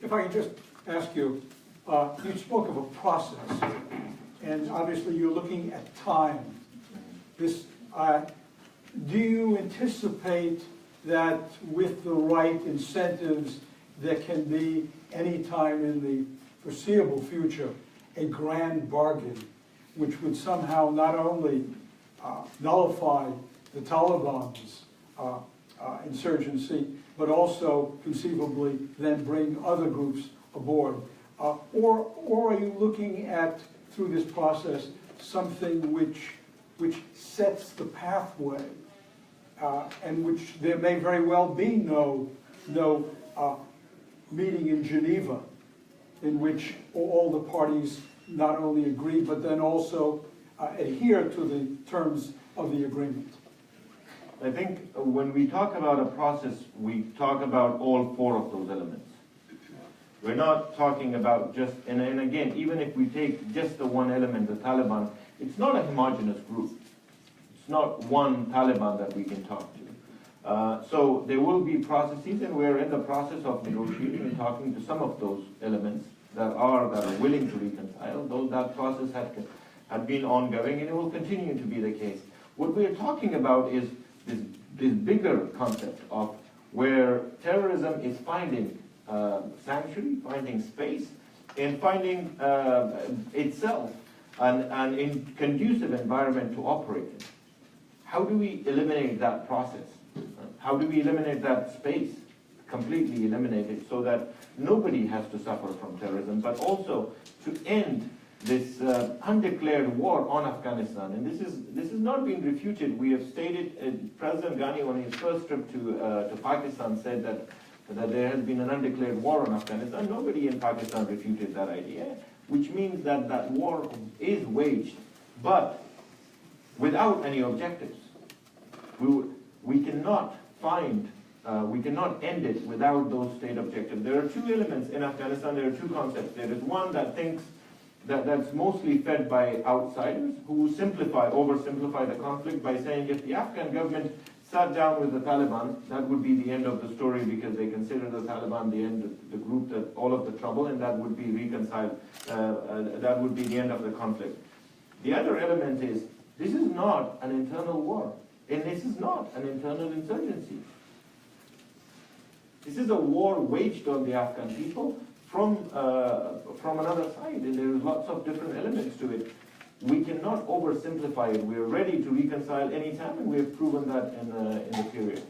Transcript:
If I can just ask you, you spoke of a process, and obviously you're looking at time. This, do you anticipate that with the right incentives, there can be any time in the foreseeable future a grand bargain which would somehow not only nullify the Taliban's insurgency, but also conceivably then bring other groups aboard? Or are you looking at, through this process, something which sets the pathway, and which there may very well be no meeting in Geneva in which all the parties not only agree but then also adhere to the terms of the agreement? I think when we talk about a process, we talk about all four of those elements. We're not talking about just, and again, even if we take just the one element, the Taliban, it's not a homogeneous group. It's not one Taliban that we can talk to. So there will be processes, and we're in the process of negotiating and talking to some of those elements that are willing to reconcile. Though that process had been ongoing, and it will continue to be the case. What we're talking about is this bigger concept of where terrorism is finding sanctuary, finding space, and finding itself an conducive environment to operate in. How do we eliminate that process? How do we eliminate that space, completely eliminate it, so that nobody has to suffer from terrorism, but also to end this undeclared war on Afghanistan? And this has not been refuted. We have stated, President Ghani on his first trip to Pakistan said that there has been an undeclared war on Afghanistan. Nobody in Pakistan refuted that idea, which means that that war is waged, but without any objectives. We cannot we cannot end it without those state objectives. There are two elements in Afghanistan. There are two concepts. There is one that thinks that's mostly fed by outsiders who oversimplify the conflict by saying if the Afghan government sat down with the Taliban, that would be the end of the story, because they consider the Taliban the end of the group, that all of the trouble, and that would be reconciled. That would be the end of the conflict. The other element is, this is not an internal war, and this is not an internal insurgency. This is a war waged on the Afghan people from another side, and there is lots of different elements to it. We cannot oversimplify it. We are ready to reconcile anytime, and we have proven that in the period.